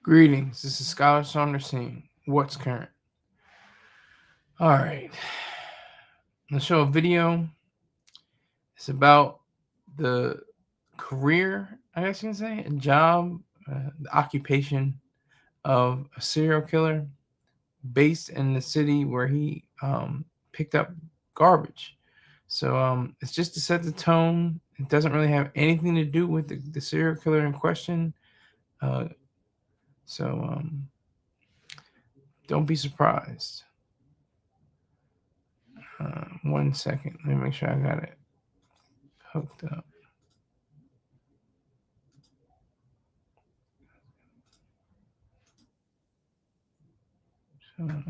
Greetings, this is Scholar Saunders. What's current? All right, let's show a video. It's about the career, I guess you can say, a job, the occupation of a serial killer based in the city where he picked up garbage. So it's just to set the tone. It doesn't really have anything to do with the serial killer in question. Uh, so don't be surprised. 1 second. Let me make sure I got it hooked up. So,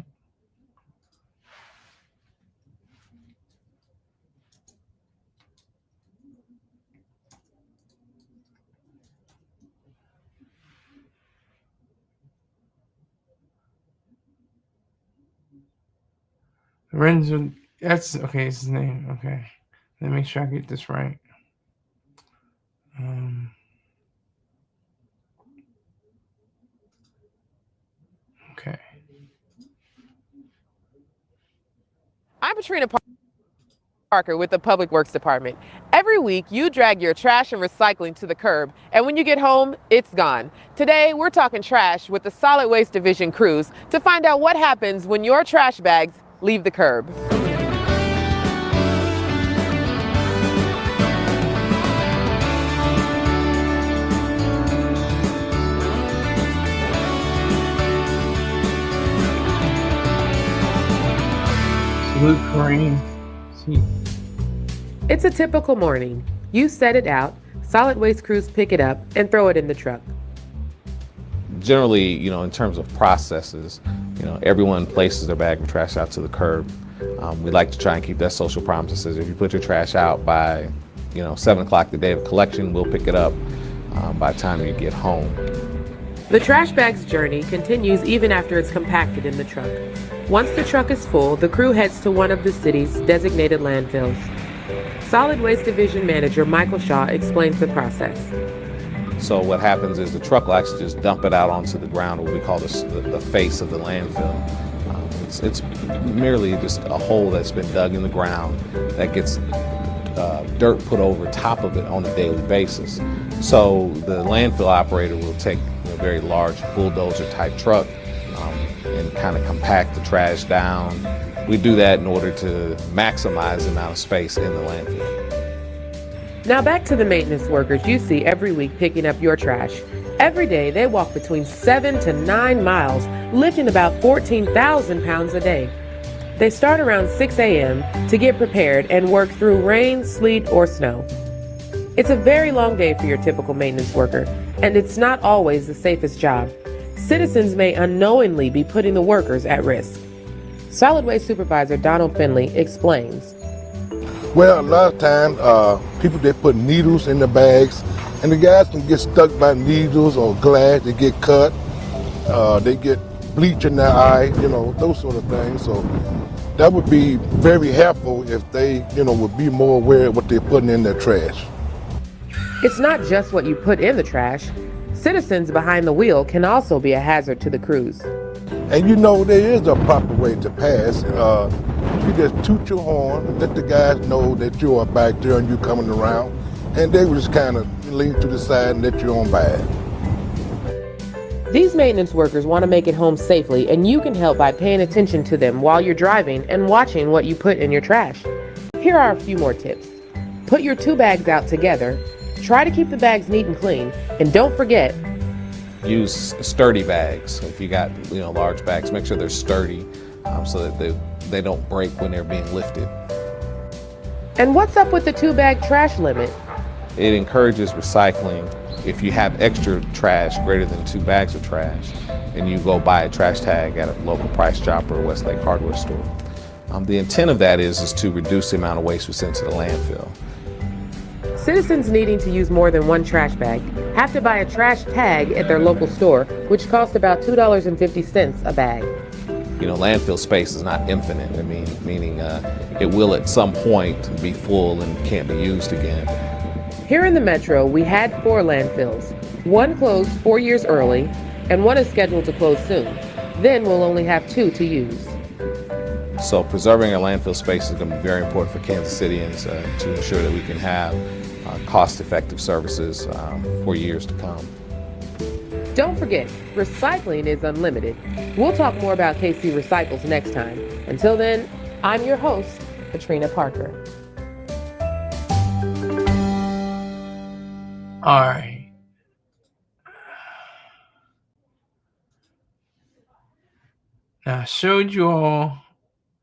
Renzo, that's okay. It's his name. Okay, let me make sure I get this right. Okay. I'm Patrina Parker with the Public Works Department. Every week, you drag your trash and recycling to the curb, and when you get home, it's gone. Today, we're talking trash with the Solid Waste Division crews to find out what happens when your trash bags leave the curb. Salute Kareem. See. It's a typical morning. You set it out, solid waste crews pick it up and throw it in the truck. Generally, in terms of processes, everyone places their bag of trash out to the curb. We like to try and keep that social promise that says if you put your trash out by, 7 o'clock the day of collection, we'll pick it up by the time you get home. The trash bag's journey continues even after it's compacted in the truck. Once the truck is full, the crew heads to one of the city's designated landfills. Solid Waste Division Manager Michael Shaw explains the process. So what happens is the truck will actually just dump it out onto the ground, what we call the face of the landfill. It's merely just a hole that's been dug in the ground that gets dirt put over top of it on a daily basis. So the landfill operator will take a very large bulldozer type truck and kind of compact the trash down. We do that in order to maximize the amount of space in the landfill. Now back to the maintenance workers you see every week picking up your trash. Every day they walk between 7 to 9 miles, lifting about 14,000 pounds a day. They start around 6 a.m. to get prepared and work through rain, sleet, or snow. It's a very long day for your typical maintenance worker, and it's not always the safest job. Citizens may unknowingly be putting the workers at risk. Solid Waste Supervisor Donald Finley explains. Well, a lot of times, people, they put needles in the bags, and the guys can get stuck by needles or glass. They get cut, they get bleach in their eye, those sort of things. So that would be very helpful if they, would be more aware of what they're putting in their trash. It's not just what you put in the trash. Citizens behind the wheel can also be a hazard to the crews. And there is a proper way to pass. You just toot your horn and let the guys know that you are back there and you're coming around, and they will just kind of lean to the side and let you on by. These maintenance workers want to make it home safely, and you can help by paying attention to them while you're driving and watching what you put in your trash. Here are a few more tips. Put your 2 bags out together. Try to keep the bags neat and clean, and don't forget, use sturdy bags. If you got large bags, make sure they're sturdy so that they don't break when they're being lifted. And what's up with the 2-bag trash limit? It encourages recycling. If you have extra trash, greater than 2 bags of trash, and you go buy a trash tag at a local Price Chopper or Westlake hardware store. The intent of that is to reduce the amount of waste we send to the landfill. Citizens needing to use more than 1 trash bag have to buy a trash tag at their local store, which costs about $2.50 a bag. Landfill space is not infinite. Meaning it will at some point be full and can't be used again. Here in the metro, we had 4 landfills. One closed 4 years early, and one is scheduled to close soon. Then we'll only have 2 to use. So preserving our landfill space is going to be very important for Kansas Cityans to ensure that we can have cost-effective services for years to come. Don't forget, recycling is unlimited. We'll talk more about KC Recycles next time. Until then, I'm your host, Katrina Parker. All right. Now, I showed you all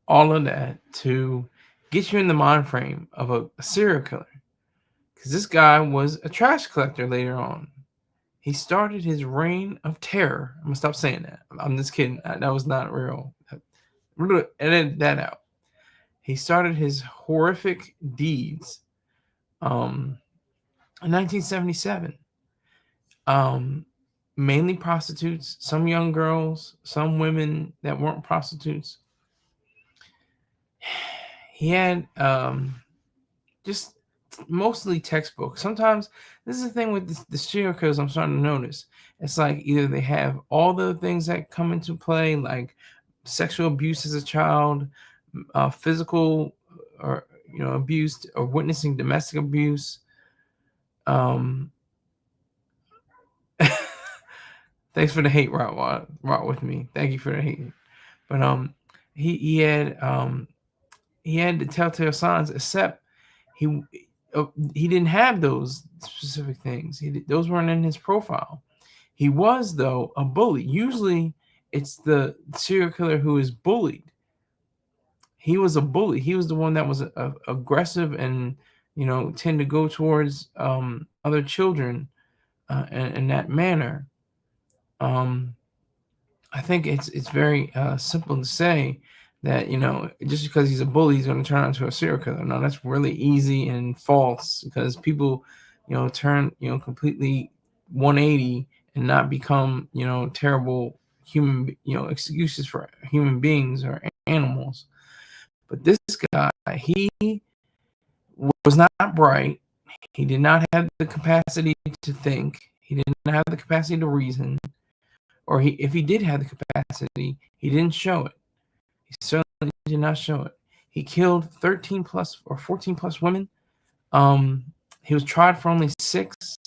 of that to get you in the mind frame of a serial killer. Because this guy was a trash collector later on. He started his reign of terror. I'm going to stop saying that. I'm just kidding. That was not real. We're going to edit that out. He started his horrific deeds in 1977. Mainly prostitutes, some young girls, some women that weren't prostitutes. He had just mostly textbooks. Sometimes this is the thing with the serial killers I'm starting to notice. It's like either they have all the things that come into play, like sexual abuse as a child, physical or abuse, or witnessing domestic abuse. Thanks for the hate, Rot with me. Thank you for the hate. But he had the telltale signs, except he didn't have those specific things. Those weren't in his profile. He was, though, a bully. Usually, it's the serial killer who is bullied. He was a bully. He was the one that was aggressive and tend to go towards other children in that manner. I think it's very simple to say that just because he's a bully, he's going to turn into a serial killer. No, that's really easy and false, because people turn completely 180 and not become terrible human excuses for human beings or animals. But this guy, he was not bright. He did not have the capacity to think. He didn't have the capacity to reason. Or if he did have the capacity, he didn't show it. He certainly did not show it. He killed 13 plus or 14 plus women. He was tried for only 6.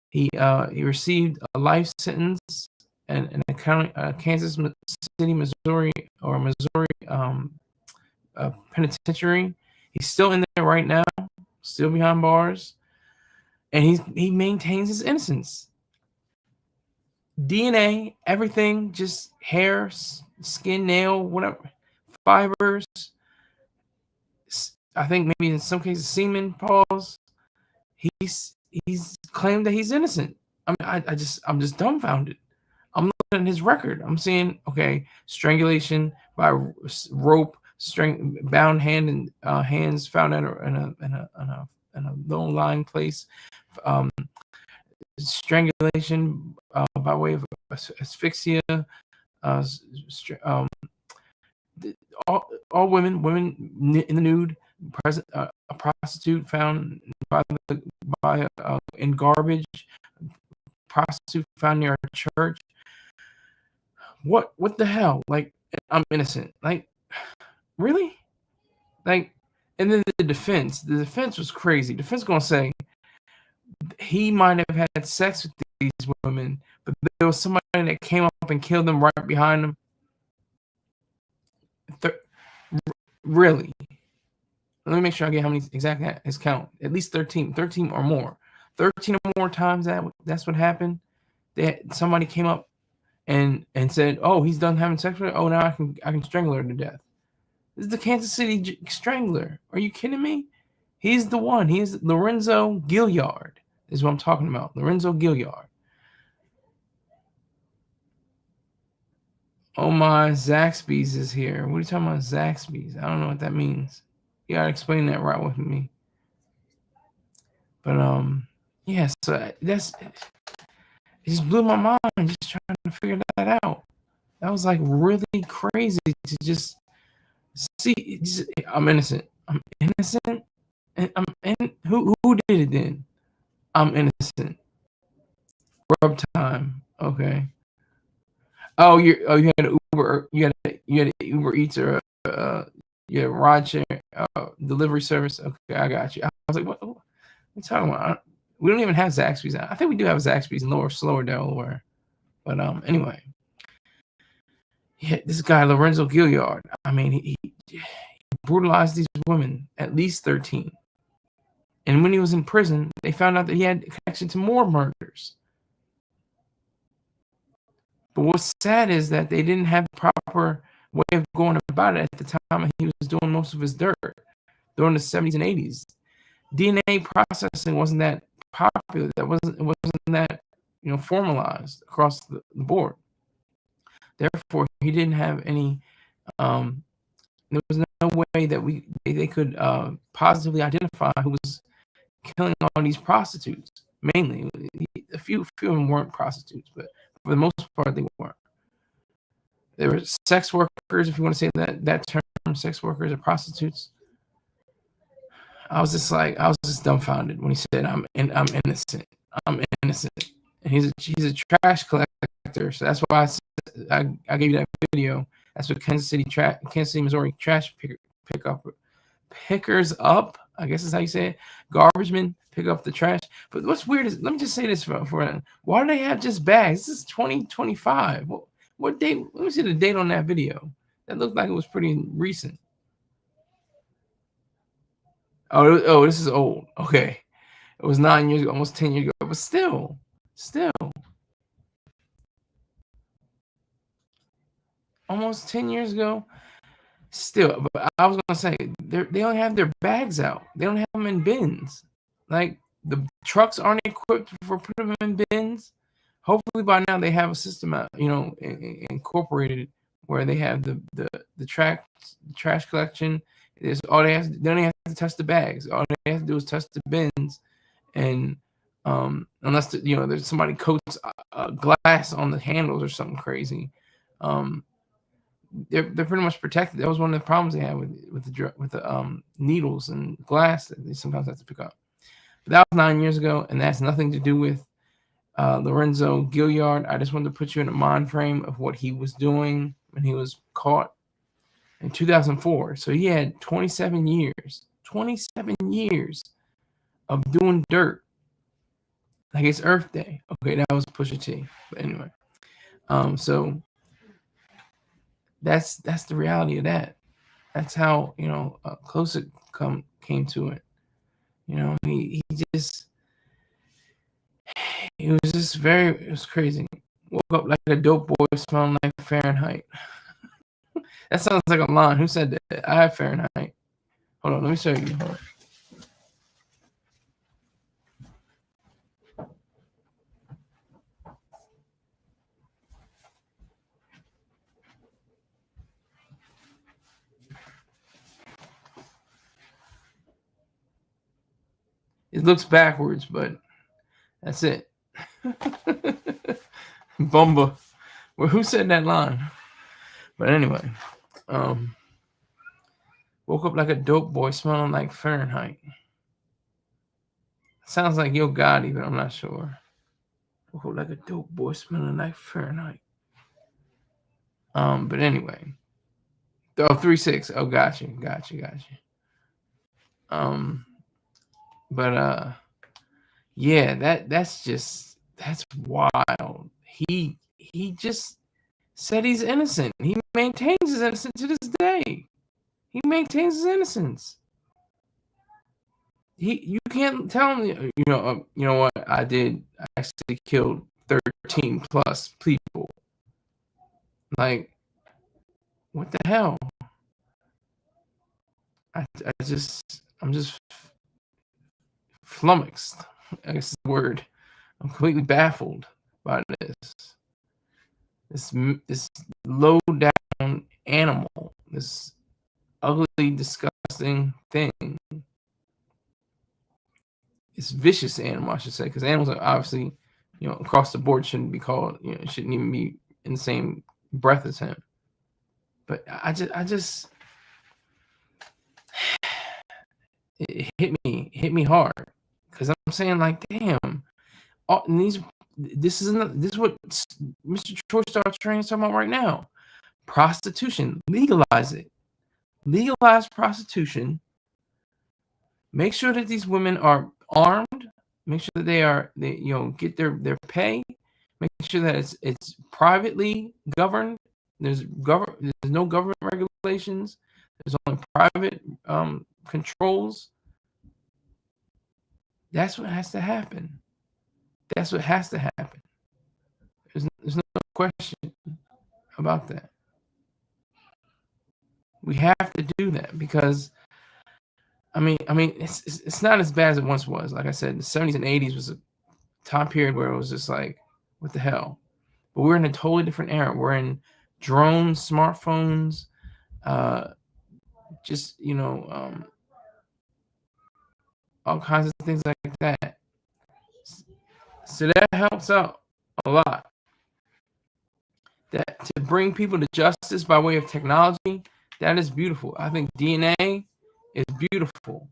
He received a life sentence in a county, Kansas City, Missouri penitentiary. He's still in there right now, still behind bars, and he maintains his innocence. DNA, everything, just hair, skin, nail, whatever, fibers. I think maybe in some cases semen, pause. He's claimed that he's innocent. I mean, I'm just dumbfounded. I'm looking at his record. I'm seeing, okay, strangulation by rope, bound hand and hands found in a low-lying place. Strangulation by way of asphyxia. All women in the nude. Present a prostitute found in garbage. Prostitute found near a church. What the hell? Like, I'm innocent. Like, really? Like, and then the defense was crazy. The defense gonna say he might have had sex with these women, but there was somebody that came up and killed them right behind him. Really? Let me make sure I get how many exactly his count. At least 13 or more. 13 or more times that's what happened. Somebody came up and said, "Oh, he's done having sex with her. Oh, now I can strangle her to death." This is the Kansas City Strangler. Are you kidding me? He's the one. He's Lorenzo Gilliard. Is what I'm talking about. Lorenzo Gilliard. Oh my, Zaxby's is here. What are you talking about, Zaxby's? I don't know what that means. You gotta explain that right with me. But yeah, so it just blew my mind just trying to figure that out. That was like really crazy to just see. I'm innocent. I'm innocent. And who did it then? I'm innocent. Rub time. Okay. Oh, you had an Uber. You had an Uber Eats or you had a rideshare delivery service. Okay, I got you. I was like, what are you talking about? We don't even have Zaxby's. I think we do have Zaxby's in slower Delaware. But anyway, yeah, this guy Lorenzo Gilliard. I mean, he brutalized these women, at least 13. And when he was in prison, they found out that he had connection to more murders. But what's sad is that they didn't have the proper way of going about it at the time he was doing most of his dirt during the 70s and 80s. DNA processing wasn't that popular. It wasn't that formalized across the board. Therefore, he didn't have any. There was no way that they could positively identify who was killing all these prostitutes. Mainly, a few of them weren't prostitutes, but for the most part, they weren't. They were sex workers, if you want to say that term, sex workers or prostitutes. I was just dumbfounded when he said, "I'm innocent. I'm innocent." And he's a trash collector, so that's why I gave you that video. That's what Kansas City, Missouri trash pickers up. I guess is how you say it. Garbage men pick up the trash. But what's weird is, let me just say this for why do they have just bags? This is 2025. What date? Let me see the date on that video. That looked like it was pretty recent. Oh, this is old. Okay. It was 9 years ago, almost 10 years ago, but still. Almost 10 years ago. Still, but I was gonna say they only have their bags out. They don't have them in bins. Like the trucks aren't equipped for putting them in bins. Hopefully by now they have a system out, incorporated where they have the trash collection. Is all they have. They don't even have to touch the bags. All they have to do is touch the bins, and unless there's somebody coats glass on the handles or something crazy. They're pretty much protected. That was one of the problems they had with the needles and glass that they sometimes have to pick up. But that was 9 years ago, and that's nothing to do with Lorenzo Gilliard. I just wanted to put you in a mind frame of what he was doing when he was caught in 2004. So he had 27 years of doing dirt. Like it's Earth Day. Okay, that was Pusha T. But anyway, so that's the reality of that. That's how close it came to it. It was crazy. Woke up like a dope boy smelling like Fahrenheit. That sounds like a line. Who said that? I have Fahrenheit. Hold on, let me show you. Hold on. It looks backwards, but that's it. Bumba. Well, who said that line? But anyway, woke up like a dope boy smelling like Fahrenheit. Sounds like Yo Gotti, but I'm not sure. Woke up like a dope boy smelling like Fahrenheit. But anyway. Oh, 3-6. Oh, gotcha. But yeah, that's wild. He just said he's innocent. He maintains his innocence to this day. He maintains his innocence. You can't tell him, you know what I did. I actually killed 13 plus people. Like, what the hell? I'm just flummoxed. I guess the word. I'm completely baffled by this low down animal, this ugly, disgusting thing. This vicious animal, I should say, because animals are obviously, across the board shouldn't be called, shouldn't even be in the same breath as him. But I just it hit me hard, because I'm saying, like, damn, these this is what Mr. Choice Star Training is talking about right now. Prostitution, legalize it. Legalize prostitution. Make sure that these women are armed. Make sure that they get their pay. Make sure that it's privately governed. There's no government regulations. There's only private controls. That's what has to happen. That's what has to happen. There's no question about that. We have to do that because, I mean, it's not as bad as it once was. Like I said, the 70s and 80s was a time period where it was just like, what the hell? But we're in a totally different era. We're in drones, smartphones, all kinds of things like that. So that helps out a lot. That to bring people to justice by way of technology, that is beautiful. I think DNA is beautiful.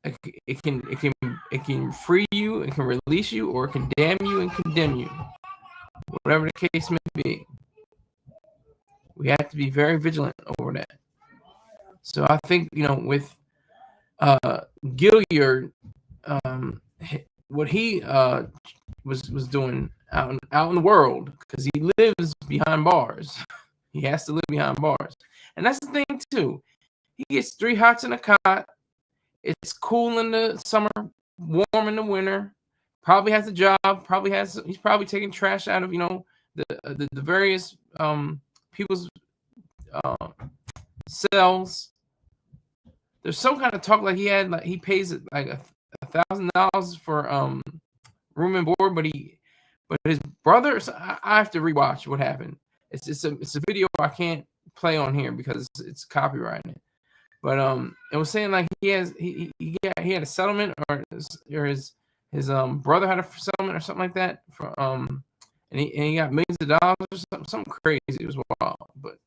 It can free you, it can release you, or it can damn you and condemn you. Whatever the case may be. We have to be very vigilant over that. So I think, with Gilliard, what he was doing out in the world, because he lives behind bars. He has to live behind bars. And that's the thing, too. He gets 3 hots in a cot. It's cool in the summer, warm in the winter. Probably has a job. He's probably taking trash out of, the various people's cells. There's some kind of talk like he pays like $1,000 for room and board, but his brother. I have to rewatch what happened. It's a video I can't play on here because it's copyrighted. But it was saying like he had a settlement, or his brother had a settlement or something like that for and he got millions of dollars or something crazy. It was wild, but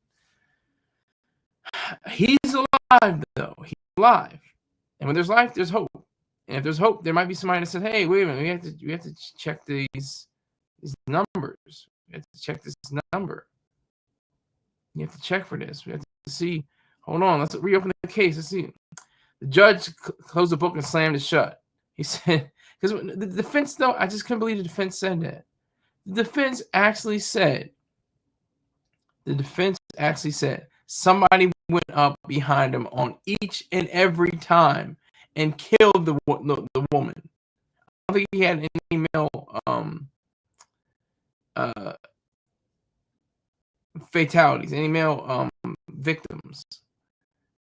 he's alive though. He's alive, and when there's life, there's hope. And if there's hope, there might be somebody that said, "Hey, wait a minute, we have to check these numbers. We have to check this number. You have to check for this. We have to see. Hold on, let's reopen the case. Let's see." The judge closed the book and slammed it shut. He said, because the defense, though, I just couldn't believe the defense said that. The defense actually said somebody went up behind him on each and every time and killed the woman. I don't think he had any male fatalities, any male victims.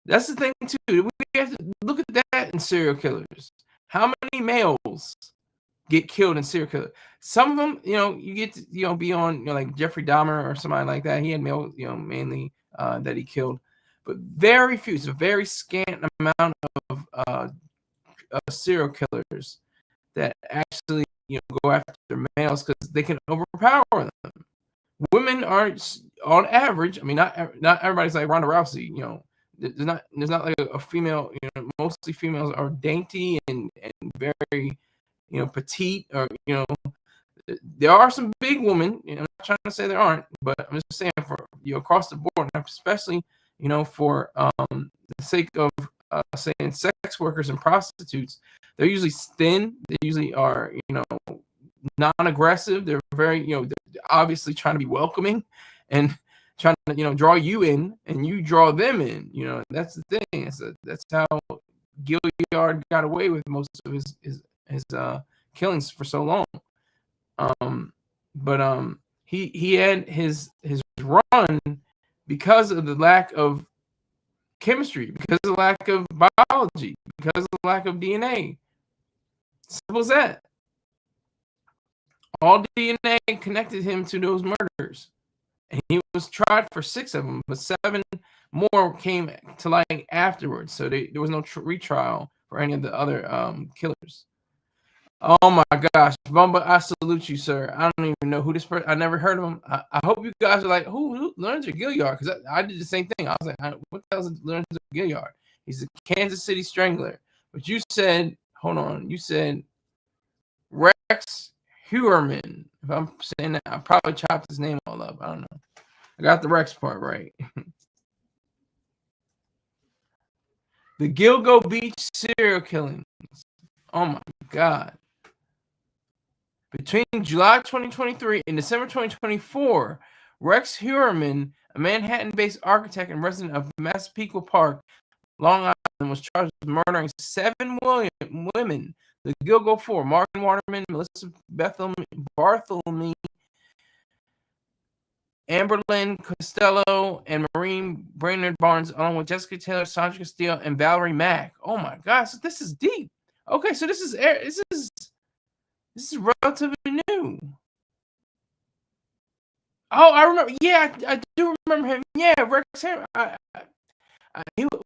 That's the thing too. We have to look at that in serial killers. How many males get killed in serial killers? Some of them, you get to, be on, like Jeffrey Dahmer or somebody like that. He had male, mainly that he killed, but very few. It's a very scant amount of serial killers that actually, go after males because they can overpower them. Women are, on average, I mean, not everybody's like Ronda Rousey, There's not like a female, mostly females are dainty and very, petite, or, there are some big women, I'm not trying to say there aren't, but I'm just saying for, across the board, especially, for the sake of saying sex workers and prostitutes, they're usually thin, they usually are, non-aggressive, they're very, they're obviously trying to be welcoming and trying to, draw you in and you draw them in. That's the thing. That's how Gilliard got away with most of his killings for so long. But he had his run because of the lack of chemistry, because of the lack of biology, because of the lack of DNA. Simple as that. All DNA connected him to those murders. And he was tried for 6 of them, but 7 more came to light afterwards. So there was no retrial for any of the other killers. Oh my gosh, Bumba, I salute you, sir. I don't even know who this person. I never heard of him. I hope you guys are like, who Lorenzo Gilliard? Because I did the same thing. I was like, what the hell is Lorenzo Gilliard? He's a Kansas City Strangler. But you said, hold on, you said Rex Huerman. If I'm saying that, I probably chopped his name all up. I don't know. I got the Rex part right. The Gilgo Beach serial killings. Oh my God. Between July 2023 and December 2024, Rex Huerman, a Manhattan-based architect and resident of Massapequa Park, Long Island, was charged with murdering 7 women. The Gilgo Four: Martin Waterman, Melissa Bartholomew, Amberlynn Costello, and Maureen Brainerd Barnes, along with Jessica Taylor, Sandra Castillo, and Valerie Mack. Oh my gosh, so this is deep. Okay, so this is relatively new. Oh, I remember. Yeah, I do remember him. Yeah, Rex Huerman.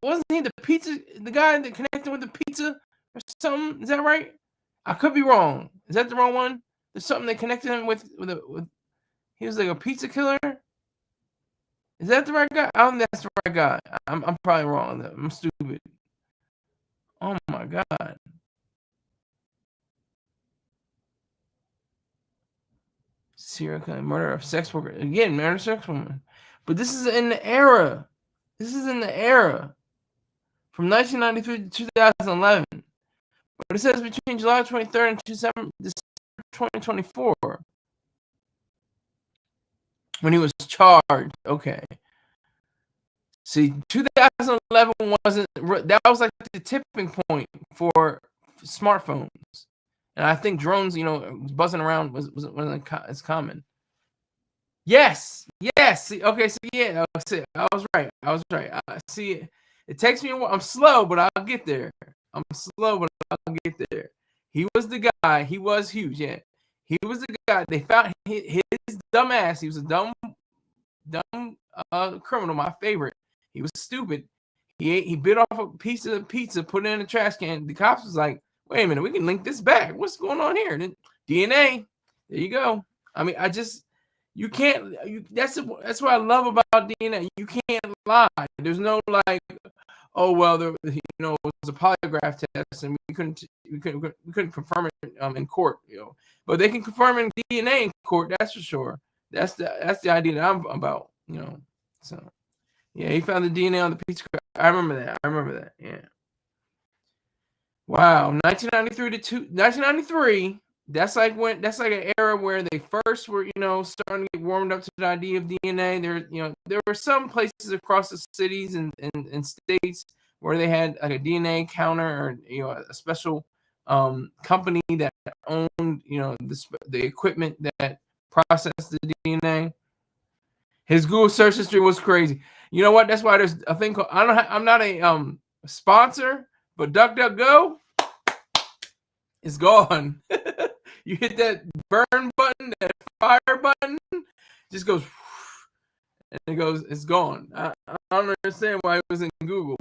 Wasn't he the guy that connected with the pizza or something? Is that right? I could be wrong. Is that the wrong one? There's something that connected him with. He was like a pizza killer. Is that the right guy? I don't think that's the right guy. I'm probably wrong. I'm stupid. Oh my God. Serial killer, murder of sex worker. Again, murder of sex woman. But this is in the era. This is in the era. From 1993 to 2011. But it says between July 23rd and December 2024. When he was charged. Okay. See, 2011 that was like the tipping point for smartphones. And I think drones, buzzing around wasn't as common. Yes. See, okay, so yeah, see, I was right. See, it takes me a while. I'm slow, but I'll get there. Get there. He was the guy. He was huge. Yeah, he was the guy. They found his dumb ass. He was a dumb criminal. My favorite. He was stupid. He bit off a piece of pizza, put it in a trash can. The cops was like, "Wait a minute, we can link this back. What's going on here?" And then DNA. There you go. I mean, you can't. That's what I love about DNA. You can't lie. There's no like, oh well, it was a polygraph test, and we couldn't confirm it in court. But they can confirm in DNA in court. That's for sure. That's the idea that I'm about. So yeah, he found the DNA on the pizza. I remember that. Yeah. Wow, 1993 to 1993. That's like an era where they first were, starting to get warmed up to the idea of DNA. There were some places across the cities and states where they had like a DNA counter or a special company that owned the equipment that processed the DNA. His Google search history was crazy. You know what? That's why there's a thing called I'm not a sponsor, but DuckDuckGo is gone. You hit that burn button, that fire button, just goes, and it's gone. I don't understand why it was in Google.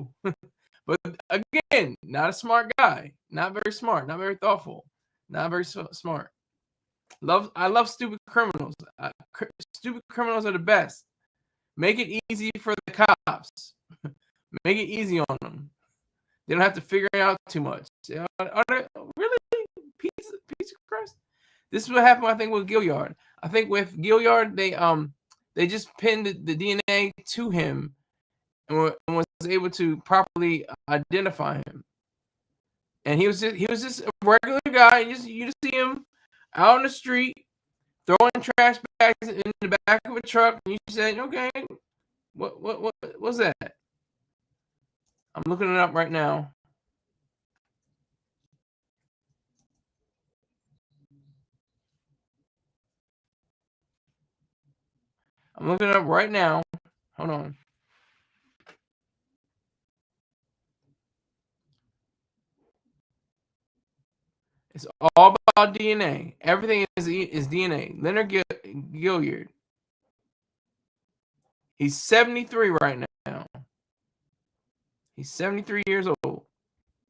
But again, not a smart guy, not very smart, not very thoughtful, not very smart. I love stupid criminals. Stupid criminals are the best. Make it easy for the cops. Make it easy on them. They don't have to figure it out too much. Are they really piece of crust? This is what happened, I think, with Gilliard. I think with Gilliard, they just pinned the DNA to him and was able to properly identify him. And he was just a regular guy. You just see him out on the street throwing trash bags in the back of a truck, and you say, "Okay, what was that?" I'm looking it up right now. Hold on. It's all about DNA. Everything is DNA. Leonard Gilliard. He's 73 right now. He's 73 years old.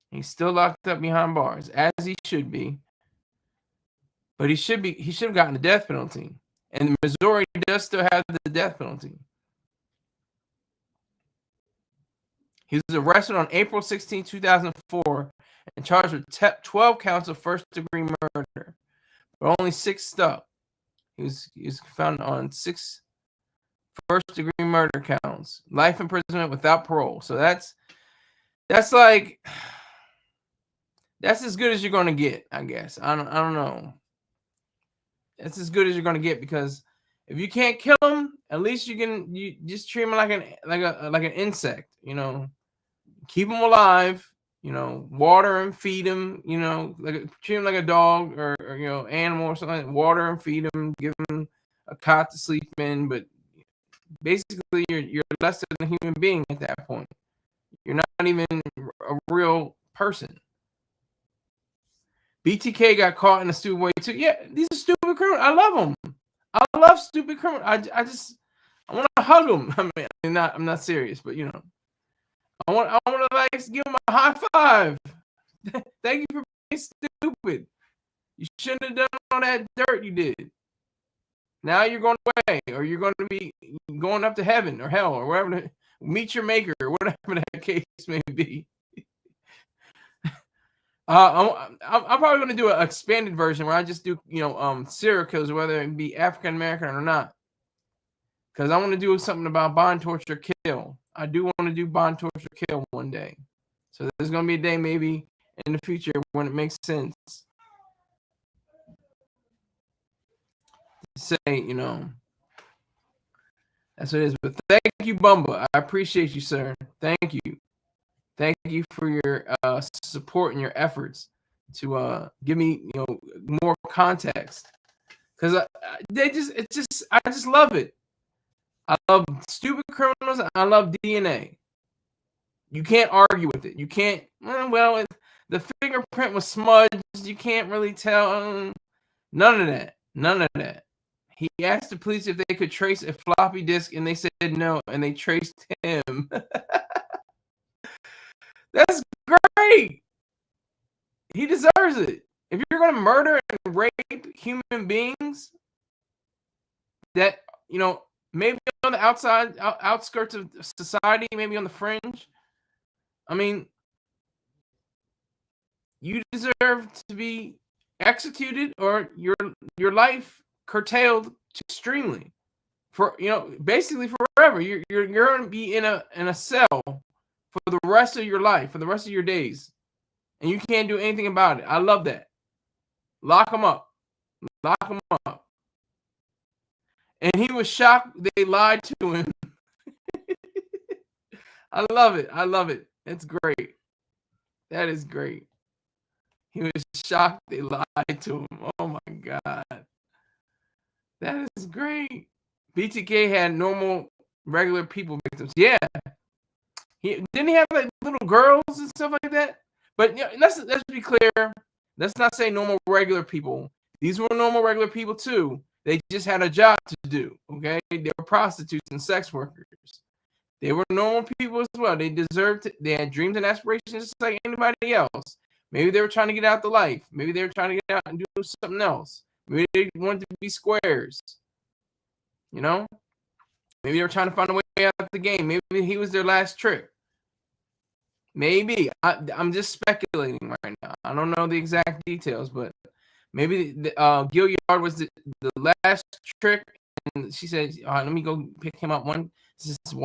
He's still locked up behind bars, as he should be. But he should have gotten the death penalty. And Missouri does still have the death penalty. He was arrested on April 16, 2004, and charged with 12 counts of first-degree murder. but only 6 stuck. He was found on 6 first-degree murder counts, life imprisonment without parole. So that's like that's as good as you're gonna get, I guess. I don't know. That's as good as you're gonna get, because if you can't kill him, at least you just treat him like an insect. You know, keep him alive. You know, water and feed him. You know, treat him like a dog or you know, animal or something. Like water and feed him. Give him a cot to sleep in. But basically, you're less than a human being at that point. You're not even a real person. BTK got caught in a stupid way too. Yeah, these are stupid criminals. I love them. I love stupid criminals. I want to hug them. I mean, I'm not serious, but you know, I want to like give them a high five. Thank you for being stupid. You shouldn't have done all that dirt you did. Now you're going away, or you're going to be going up to heaven or hell or wherever. Meet your maker, or whatever that case may be. I'm probably going to do an expanded version where I just do, you know, serial killers, whether it be African American or not, because I want to do something about bond, torture, kill. I do want to do bond, torture, kill one day. So there's going to be a day maybe in the future when it makes sense to say, you know, that's what it is. But thank you, Bumba. I appreciate you, sir. Thank you. Thank you for your support and your efforts to give me, you know, more context, because I just love it. I love stupid criminals. I love DNA. You can't argue with it. You can't. Well, the fingerprint was smudged. You can't really tell. None of that. None of that. He asked the police if they could trace a floppy disk, and they said no, and they traced him. That's great. He deserves it. If you're going to murder and rape human beings that, you know, maybe on the outskirts of society, maybe on the fringe, I mean, you deserve to be executed or your life curtailed extremely for, you know, basically forever. You're going to be in a cell for the rest of your life, for the rest of your days, and you can't do anything about it. I love that. Lock him up. Lock him up. And he was shocked they lied to him. I love it. I love it. It's great. That is great. He was shocked they lied to him. Oh my God. That is great. BTK had normal, regular people victims. Yeah. Didn't he have like little girls and stuff like that? But you know, let's be clear. Let's not say normal, regular people. These were normal, regular people too. They just had a job to do. Okay, they were prostitutes and sex workers. They were normal people as well. They deserved it. They had dreams and aspirations just like anybody else. Maybe they were trying to get out the life. Maybe they were trying to get out and do something else. Maybe they wanted to be squares. You know? Maybe they were trying to find a way out of the game. Maybe he was their last trick. Maybe. I'm just speculating right now. I don't know the exact details, but maybe Gilliard was the last trick, and she said, all right, let me go pick him up one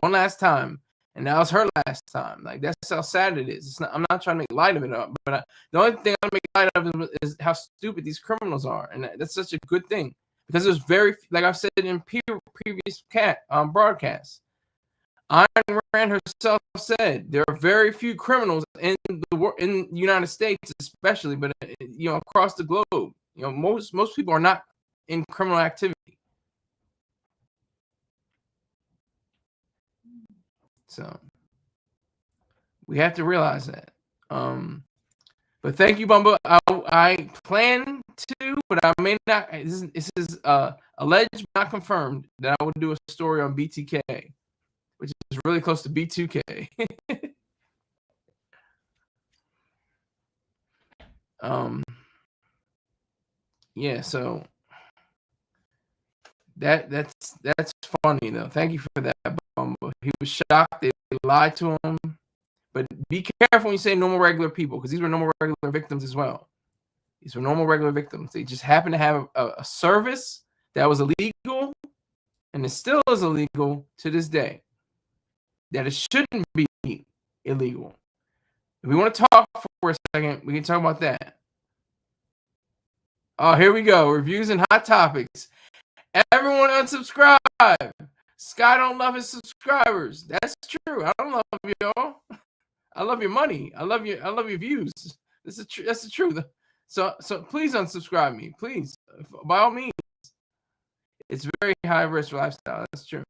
last time. And that was her last time. Like, that's how sad it is. I'm not trying to make light of it, but the only thing I make light of is how stupid these criminals are. And that's such a good thing. Because there's like I've said in previous broadcasts, Ayn Rand herself said there are very few criminals in the United States, especially, but you know, across the globe. You know, most people are not in criminal activity. So we have to realize that. But thank you, Bumba. I plan to, but I may not. This is alleged, not confirmed, that I would do a story on BTK, which is really close to B2K. Yeah, so that's funny though. Thank you for that, Bumba. He was shocked they lied to him. But be careful when you say normal, regular people, because these were normal, regular victims as well. These were normal, regular victims. They just happened to have a service that was illegal, and it still is illegal to this day. That it shouldn't be illegal. If we want to talk for a second, we can talk about that. Oh, here we go. Reviews and hot topics. Everyone unsubscribe. Sky don't love his subscribers. That's true. I don't love y'all. I love your money. I love your views. That's the truth. So please unsubscribe me. Please. By all means. It's very high risk lifestyle. That's true.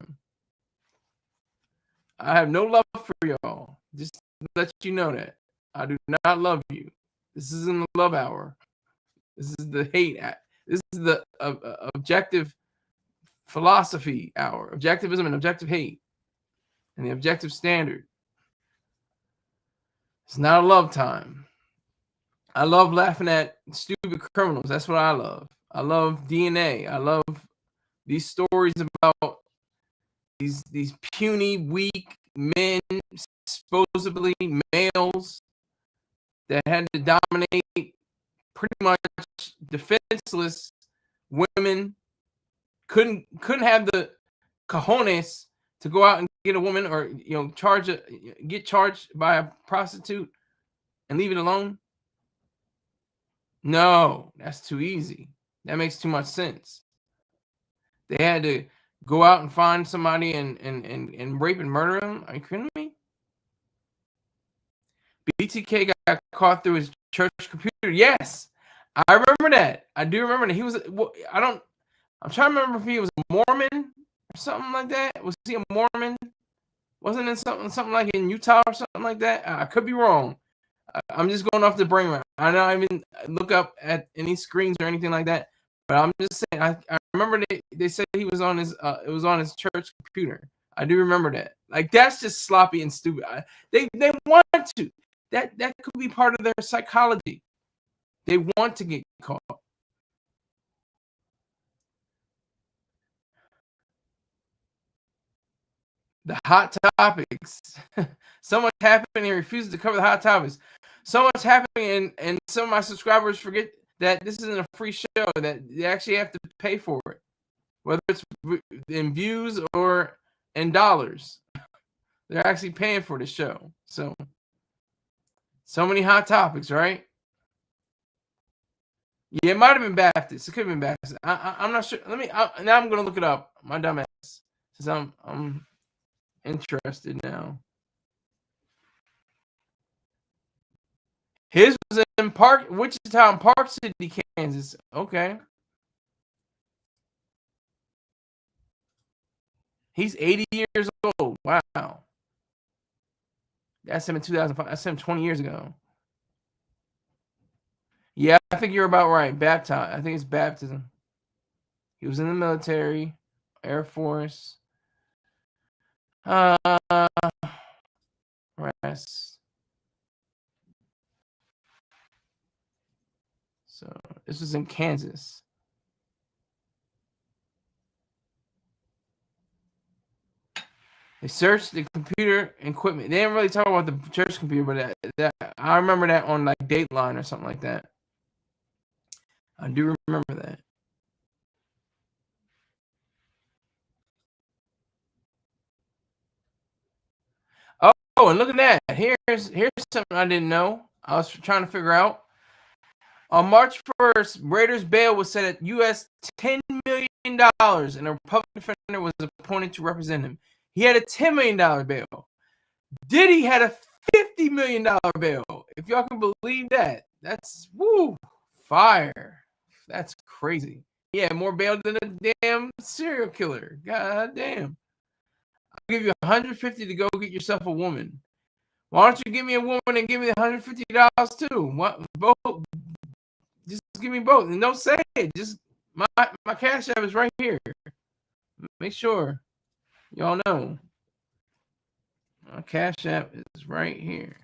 I have no love for y'all. Just to let you know that. I do not love you. This isn't the love hour. This is the hate. This is the objective philosophy hour. Objectivism and objective hate. And the objective standard. It's not a love time. I love laughing at stupid criminals. That's what I love. I love DNA. I love these stories about these puny, weak men, supposedly males, that had to dominate pretty much defenseless women. Couldn't have the cojones to go out and get a woman, or get charged by a prostitute and leave it alone. No, that's too easy. That makes too much sense. They had to go out and find somebody and rape and murder them. Are you kidding me? BTK got caught through his church computer. Yes, I remember that. I do remember that. He was. I'm trying to remember if he was a Mormon or something like that. Was he a Mormon? Wasn't it something like in Utah or something like that? I could be wrong. I'm just going off the brain. I don't even look up at any screens or anything like that. But I'm just saying. I remember they said he was on his. It was on his church computer. I do remember that. Like, that's just sloppy and stupid. They want to. That could be part of their psychology. They want to get caught. The hot topics. So much happening. He refuses to cover the hot topics. So much happening, and some of my subscribers forget that this isn't a free show, that they actually have to pay for it, whether it's in views or in dollars. They're actually paying for the show. So many hot topics, right? Yeah, it might have been Baptist. It could have been Baptist. I'm not sure. Now I'm gonna look it up. My dumb ass, since I'm interested now. His was in Wichita and Park City, Kansas. Okay. He's 80 years old. Wow. That's him in 2005. That's him 20 years ago. Yeah, I think you're about right. Baptized. I think it's baptism. He was in the military, Air Force. Rest. So this was in Kansas. They searched the computer equipment. They didn't really talk about the church computer, but I remember that on like Dateline or something like that. I do remember that. Oh, and look at that. Here's something I didn't know. I was trying to figure out. On March 1st, Raiders' bail was set at US $10 million, and a Republican defender was appointed to represent him. He had a $10 million bail. Diddy had a $50 million bail. If y'all can believe that, that's fire. That's crazy. Yeah, more bail than a damn serial killer. God damn. I'll give you $150 to go get yourself a woman. Why don't you give me a woman and give me $150 too? What, both? Just give me both, and don't say it. Just my Cash App is right here. Make sure y'all know. My Cash App is right here.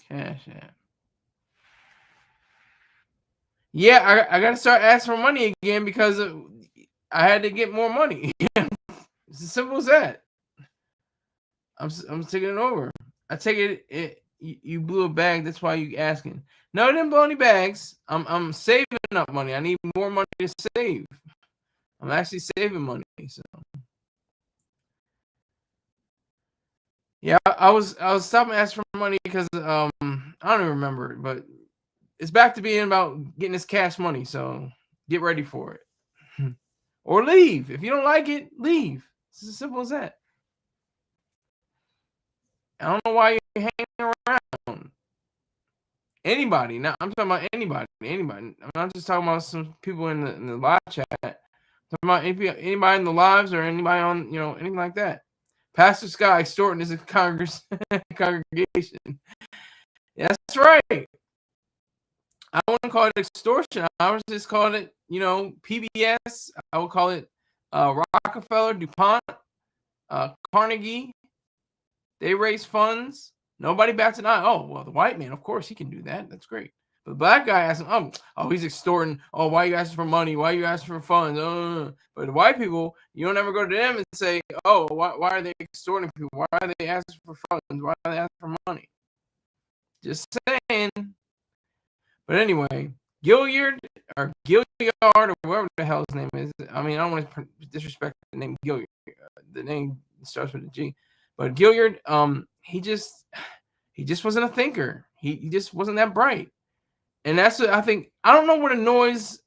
Cash App. Yeah, I got to start asking for money again because I had to get more money. It's as simple as that. I'm taking it over. I take it. You blew a bag. That's why you asking. No, I didn't blow any bags. I'm saving up money. I need more money to save. I'm actually saving money. So yeah, I was stopping to ask for money because I don't even remember, but it's back to being about getting this cash money. So get ready for it, or leave. If you don't like it, leave. It's as simple as that. I don't know why you're hanging around. Anybody. Now I'm talking about anybody. Anybody. I'm not just talking about some people in the live chat. I'm talking about anybody in the lives or anybody on anything like that. Pastor Scott extorting is a congregation. That's right. I wouldn't call it extortion. I was just calling it, PBS. I would call it Rockefeller, DuPont, Carnegie. They raise funds. Nobody bats an eye. Oh, well, the white man, of course, he can do that. That's great. But the black guy asks him, oh, he's extorting. Oh, why are you asking for money? Why are you asking for funds? But the white people, you don't ever go to them and say, oh, why are they extorting people? Why are they asking for funds? Why are they asking for money? Just saying. But anyway, Gilliard or Gilliard or whatever the hell his name is. I mean, I don't want to disrespect the name Gilliard. The name starts with a G. But Gilliard, he just wasn't a thinker. He just wasn't that bright. And that's what I think. I don't know what annoys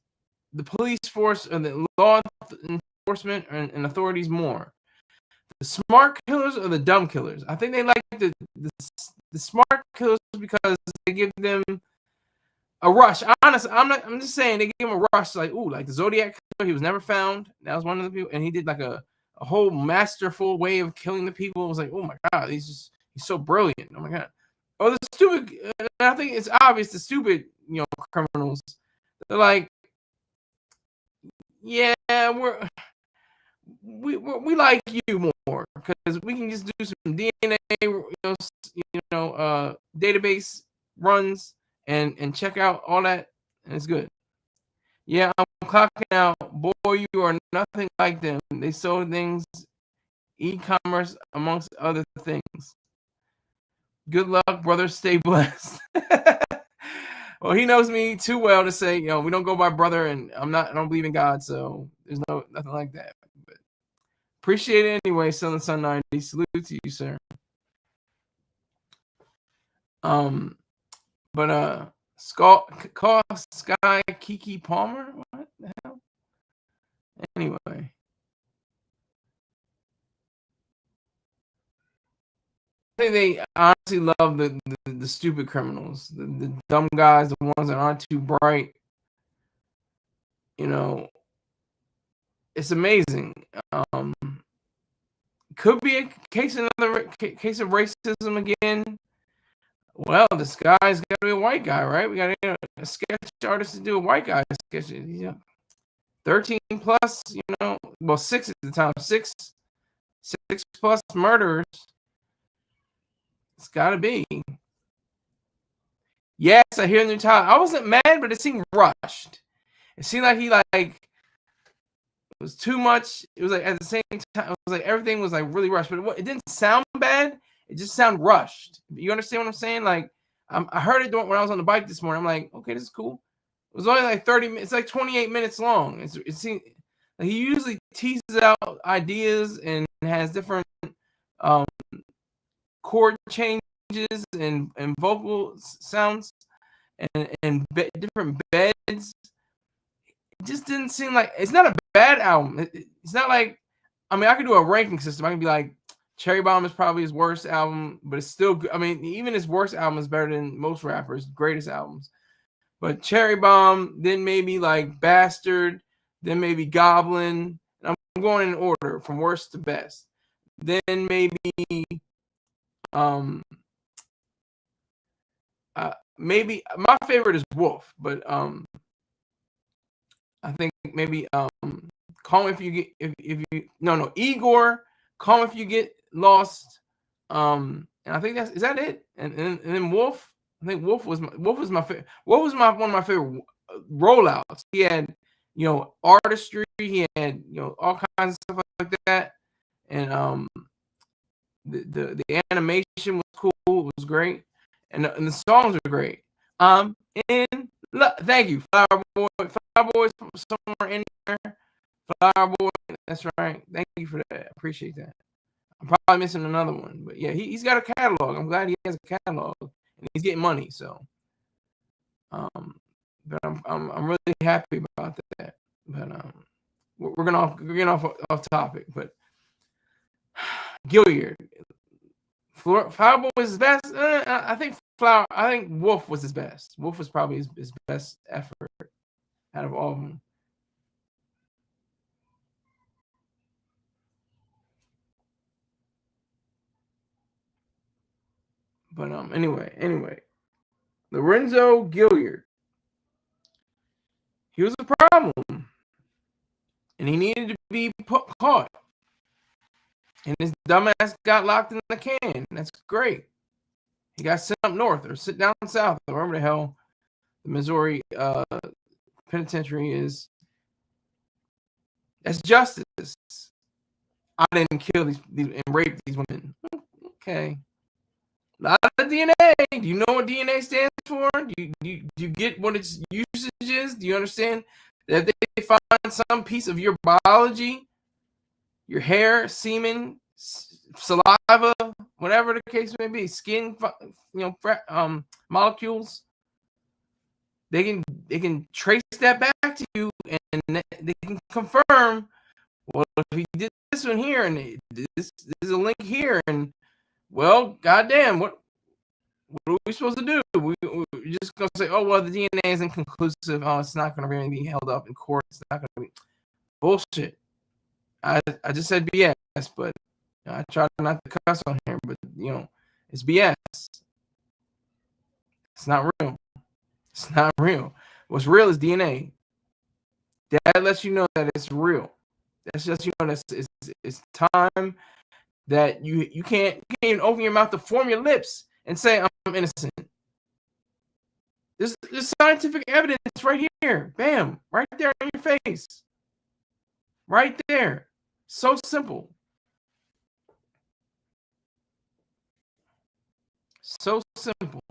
the police force and the law enforcement and authorities more. The smart killers or the dumb killers? I think they like the smart killers because they give them a rush. Honestly, I'm just saying they give him a rush. Like the Zodiac killer, he was never found. That was one of the people, and he did like a whole masterful way of killing the people. It was like, oh my god, he's so brilliant. Oh my god. Oh, the stupid. I think it's obvious. The stupid, criminals. They're like, yeah, we like you more because we can just do some DNA, database runs and check out all that, and it's good. Yeah, I'm clocking out. Boy, you are nothing like them. They sold things, e-commerce, amongst other things. Good luck, brother. Stay blessed. Well, he knows me too well to say, we don't go by brother, and I don't believe in God, so there's nothing like that. But appreciate it anyway, Sun 90. Salute to you, sir. But Sky Kiki Palmer? What the hell? Anyway. I think they honestly love the stupid criminals, the dumb guys, the ones that aren't too bright. It's amazing. Could be another case of racism again. Well, this guy's got to be a white guy, right? We got a sketch artist to do a white guy sketch. 13 plus, 6 at the time, 6 plus murderers. It's got to be. Yes, I hear the new title. I wasn't mad, but it seemed rushed. It seemed like it was too much. It was like at the same time, it was like everything was like really rushed, but it didn't sound bad. It just sounded rushed. You understand what I'm saying? Like I heard it when I was on the bike this morning. I'm like, okay, this is cool. It was only like 30 minutes. It's like 28 minutes long. It seems like he usually teases out ideas and has different chord changes and vocal sounds and different beds. It just didn't seem like it's not a bad album. It's not like I could do a ranking system. I can be like Cherry Bomb is probably his worst album, but it's still good. I mean, even his worst album is better than most rappers' greatest albums. But Cherry Bomb, then maybe like Bastard, then maybe Goblin. I'm going in order from worst to best. Then maybe maybe my favorite is Wolf, but I think maybe Call Me If You Get if you no Igor, Call Me If You Get Lost. And I think is that it? And then Wolf. I think Wolf was my favorite. Wolf was one of my favorite rollouts. He had, artistry. He had, all kinds of stuff like that. And the animation was cool. It was great, and the songs were great. Thank you, Flower Boy. Flower Boy's somewhere in there. Flower Boy, that's right. Thank you for that. I appreciate that. I'm probably missing another one, but yeah, he's got a catalog. I'm glad he has a catalog, and he's getting money. So, but I'm really happy about that. But we're getting off topic. But Gilliard, Flower Boy was his best. I think Wolf was his best. Wolf was probably his best effort out of all of them. But anyway, Lorenzo Gilliard, he was a problem, and he needed to be caught. And his dumbass got locked in the can. That's great. He got sent up north or sent down south, or wherever the hell the Missouri penitentiary is. That's justice. I didn't kill these and rape these women. Okay. A lot of DNA. Do you know what DNA stands for? Do you get what its usage is? Do you understand that they find some piece of your biology, your hair, semen, saliva, whatever the case may be, skin, molecules, they can trace that back to you, and they can confirm, well, if he did this one here, and this is a link here, and well, goddamn, what are we supposed to do? We're just gonna say, oh well, the DNA is inconclusive. Oh, it's not gonna really be held up in court. It's not gonna be bullshit. I just said BS, but I try not to cuss on here, but it's BS. It's not real. It's not real. What's real is DNA. That lets you know that it's real. That's just that it's time that you can't even open your mouth to form your lips and say I'm innocent. There's scientific evidence right here. Bam, right there in your face. Right there. So simple. So simple.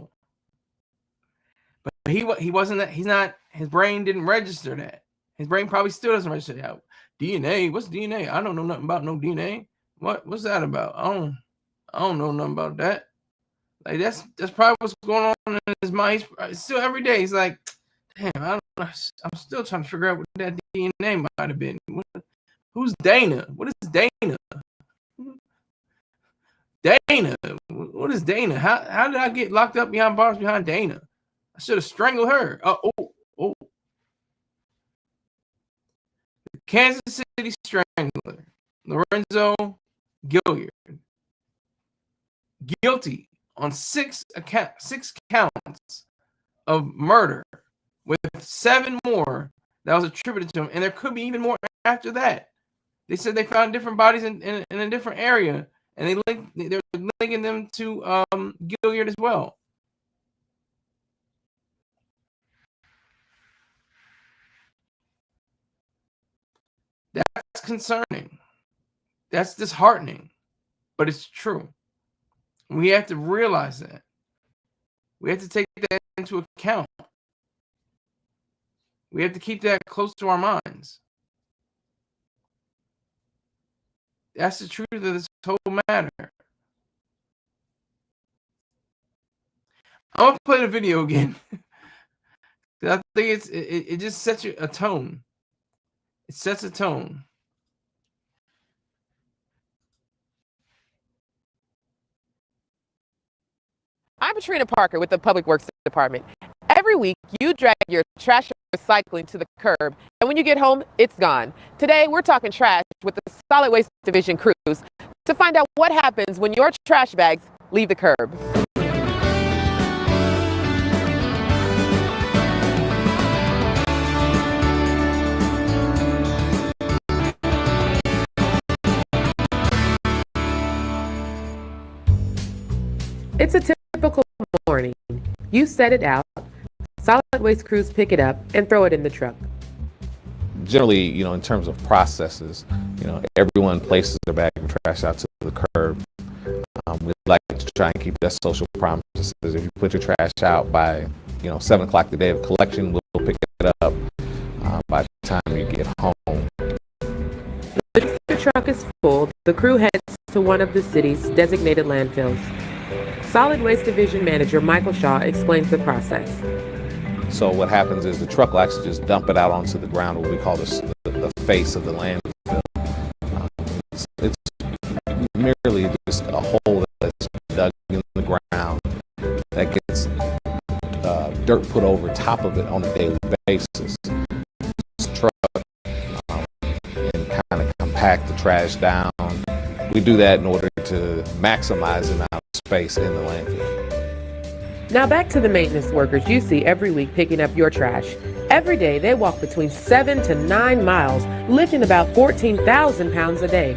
But he wasn't that. He's not. His brain didn't register that. His brain probably still doesn't register that. DNA. What's DNA? I don't know nothing about no DNA. What's that about? I don't know nothing about that. Like that's probably what's going on in his mind. He's still every day. He's like, damn. I'm still trying to figure out what that DNA might have been. Who's Dana? What is Dana? Dana. What is Dana? How did I get locked up behind bars behind Dana? I should have strangled her. Oh. The Kansas City Strangler, Lorenzo Gilliard, guilty on six counts of murder, with 7 more that was attributed to him, and there could be even more after that. They said they found different bodies in a different area, and they're linking them to Gilliard as well. That's concerning. That's disheartening, but it's true. We have to realize that. We have to take that into account. We have to keep that close to our minds. That's the truth of this whole matter. I'm gonna play the video again. I think it just sets you a tone. It sets a tone. I'm Katrina Parker with the Public Works Department. Every week, you drag your trash and recycling to the curb, and when you get home, it's gone. Today, we're talking trash with the Solid Waste Division crews to find out what happens when your trash bags leave the curb. It's a typical morning. You set it out, Solid waste crews pick it up and throw it in the truck. Generally, in terms of processes, everyone places their bag of trash out to the curb. We'd like to try and keep that social promises. If you put your trash out by, 7 o'clock the day of collection, we'll pick it up by the time you get home. The truck is full. The crew heads to one of the city's designated landfills. Solid Waste Division Manager Michael Shaw explains the process. So what happens is the truck will actually just dump it out onto the ground, what we call the face of the landfill. It's merely just a hole that's dug in the ground that gets dirt put over top of it on a daily basis. This truck and kind of compact the trash down. We do that in order to maximize the amount of space in the landfill. Now back to the maintenance workers you see every week picking up your trash. Every day they walk between 7 to 9 miles, lifting about 14,000 pounds a day.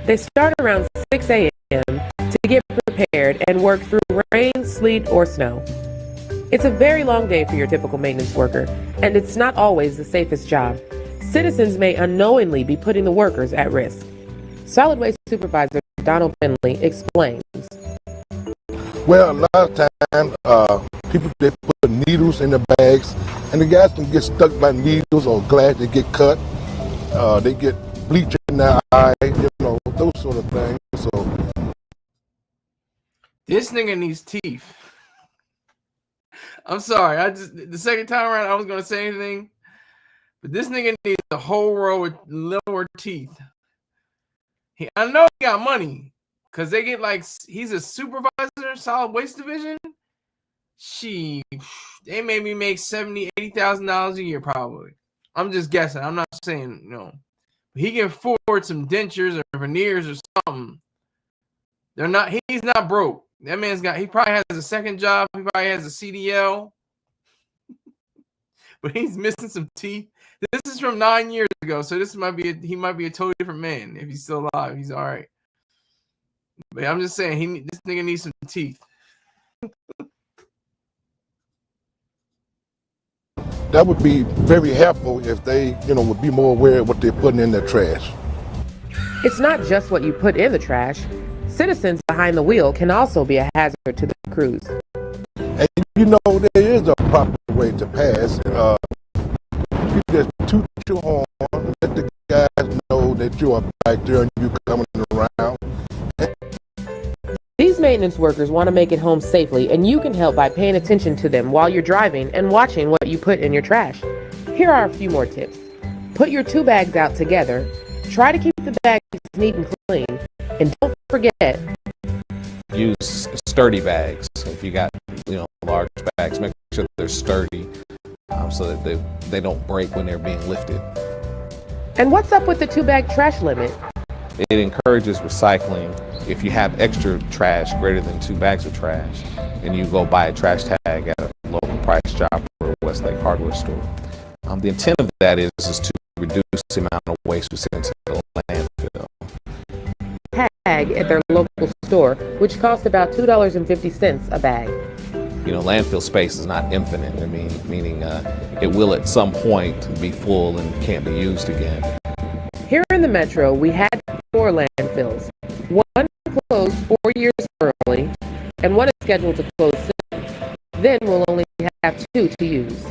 They start around 6 a.m. to get prepared and work through rain, sleet, or snow. It's a very long day for your typical maintenance worker, and it's not always the safest job. Citizens may unknowingly be putting the workers at risk. Solid Waste Supervisor Donald Finley explains. Well, a lot of times, people, they put needles in the bags, and the guys can get stuck by needles or glass. They get cut. They get bleach in their eye, those sort of things. So This nigga needs teeth. I'm sorry. The second time around I was gonna say anything, but this nigga needs a whole row of lower teeth. I know he got money. Cause they get he's a supervisor, solid waste division. They maybe make $70,000-$80,000 a year probably. I'm just guessing. I'm not saying But he can afford some dentures or veneers or something. He's not broke. That he probably has a second job. He probably has a CDL. But he's missing some teeth. This is from 9 years ago, so he might be a totally different man. If he's still alive, he's all right. But I'm just saying, this nigga needs some teeth. that would be very helpful if they, would be more aware of what they're putting in their trash. It's not just what you put in the trash. Citizens behind the wheel can also be a hazard to the crews. And there is a proper way to pass. You just toot your horn, let the guys know that you are back there and you're coming around. These maintenance workers want to make it home safely, and you can help by paying attention to them while you're driving and watching what you put in your trash. Here are a few more tips. Put your 2 bags out together. Try to keep the bags neat and clean. And don't forget, use sturdy bags. If you got large bags, make sure they're sturdy so that they don't break when they're being lifted. And what's up with the 2-bag trash limit? It encourages recycling. If you have extra trash greater than 2 bags of trash, and you go buy a trash tag at a local Price Chopper or Westlake hardware store. The intent of that is to reduce the amount of waste we send to the landfill. Tag at their local store, which costs about $2.50 a bag. Landfill space is not infinite. Meaning it will at some point be full and can't be used again. Here in the metro, we had 4 landfills. One closed 4 years early, and one is scheduled to close soon. Then we'll only have 2 to use.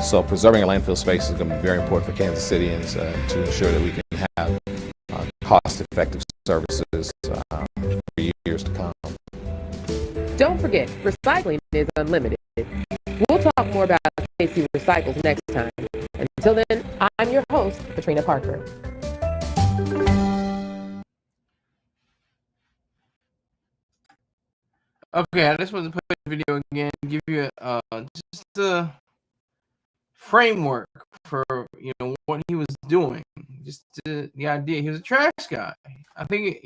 So preserving our landfill space is going to be very important for Kansas Cityans to ensure that we can have cost-effective services for years to come. Don't forget, recycling is unlimited. We'll talk more about KC Recycles next time. Until then, I'm your host, Katrina Parker. Okay, I just want to play the video again, give you just a framework for what he was doing. Just the idea. He was a trash guy. I think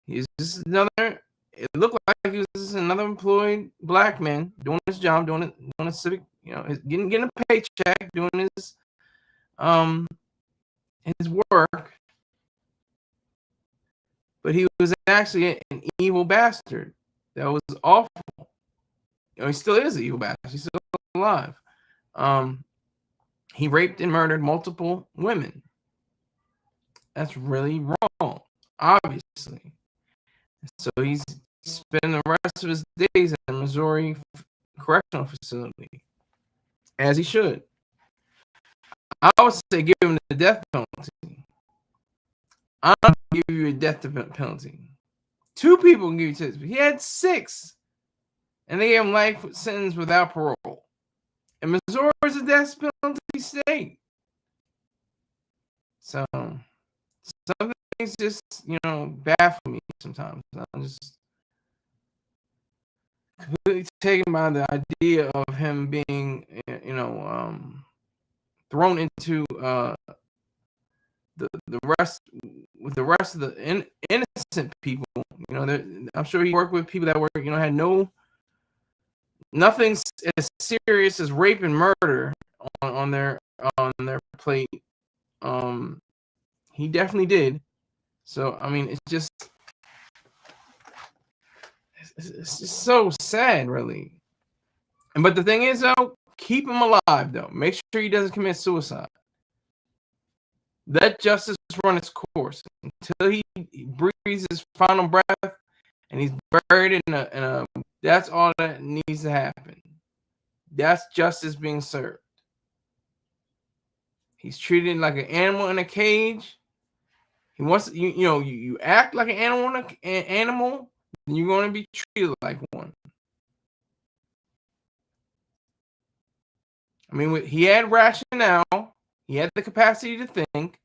he's just another. It looked like he was just another employed black man doing his job, doing a civic, getting a paycheck, doing his work. But he was actually an evil bastard. That was awful. he still is an evil bastard. He's still alive. He raped and murdered multiple women. That's really wrong, obviously. So he's spending the rest of his days in a Missouri correctional facility, as he should. I would say give him the death penalty. I'm not going to give you a death penalty. 2 people can give you 6. He had 6, and they gave him life sentence without parole. And Missouri is a death penalty state. So some things just, baffle me sometimes. I'm just completely taken by the idea of him being, thrown into the rest with the rest of the innocent people. I'm sure he worked with people that were, had nothing as serious as rape and murder on their plate. He definitely did. So I mean, it's just so sad, really. But the thing is, though, keep him alive. Though, make sure he doesn't commit suicide. Let justice run its course until he breathes his final breath and he's buried in a. That's all that needs to happen. That's justice being served. He's treated like an animal in a cage. He wants you act like an animal, and you're going to be treated like one. I mean, he had rationale. He had the capacity to think.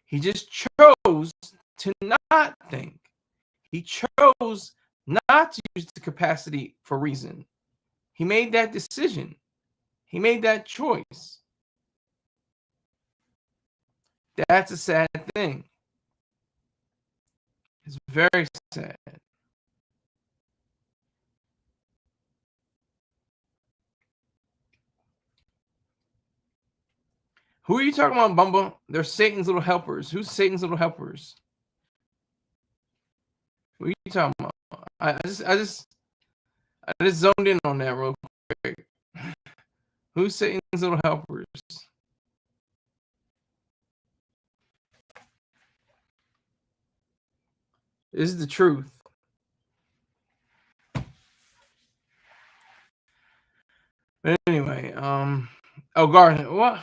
He just chose to not think. He chose not to use the capacity for reason. He made that decision. He made that choice. That's a sad thing. It's very sad. Who are you talking about, Bumble? They're Satan's little helpers. Who's Satan's little helpers? What are you talking about? I just zoned in on that real quick. Who's Satan's little helpers? This is the truth. But anyway, Garden. What?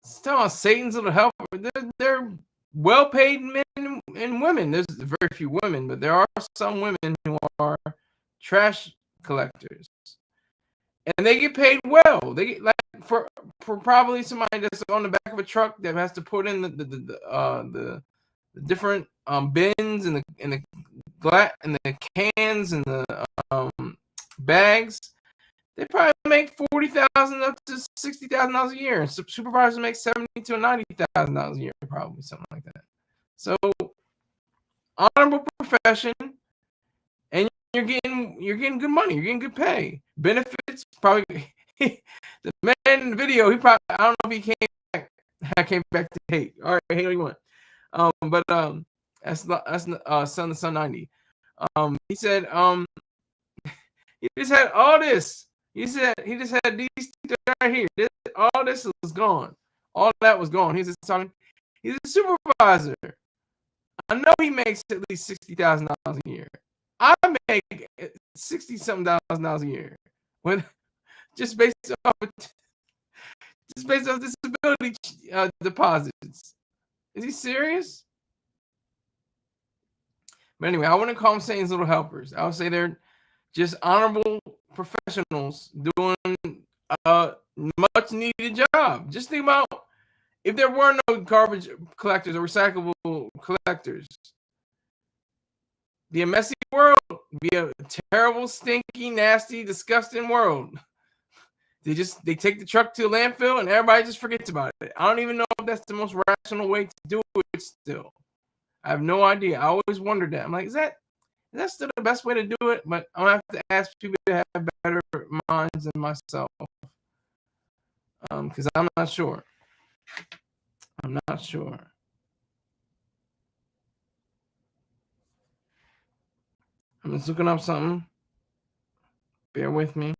It's talking about Satan's little helper. They're well-paid men and women. There's very few women, but there are some women who are trash collectors, and they get paid well. They get for probably somebody that's on the back of a truck that has to put in the different bins and the glass and the cans and the bags. They probably make $40,000 up to $60,000 a year, and supervisors make $70,000 to $90,000 a year, probably something like that. So, honorable profession, and you're getting good money, you're getting good pay, benefits. Probably the man in the video, he probably, I don't know if he came back. I came back to hate. All right, hate what you want. But that's Sun 90. He said he just had all this. He said he just had these two right here. All this was gone. All that was gone. He's just talking. He's a supervisor. I know he makes at least $60,000 a year. I make $60-something a year. When just based off disability deposits. Is he serious? But anyway, I wouldn't call them Satan's little helpers. I would say they're just honorable professionals doing a much needed job. Just think about if there were no garbage collectors or recyclable collectors, be a messy world, be a terrible, stinky, nasty, disgusting world. They take the truck to a landfill and everybody just forgets about it. I don't even know if that's the most rational way to do it still. I have no idea. I always wondered that. I'm like, is that still the best way to do it? But I'm going to have to ask people to have better minds than myself. Because I'm not sure. I'm not sure. I'm just looking up something. Bear with me.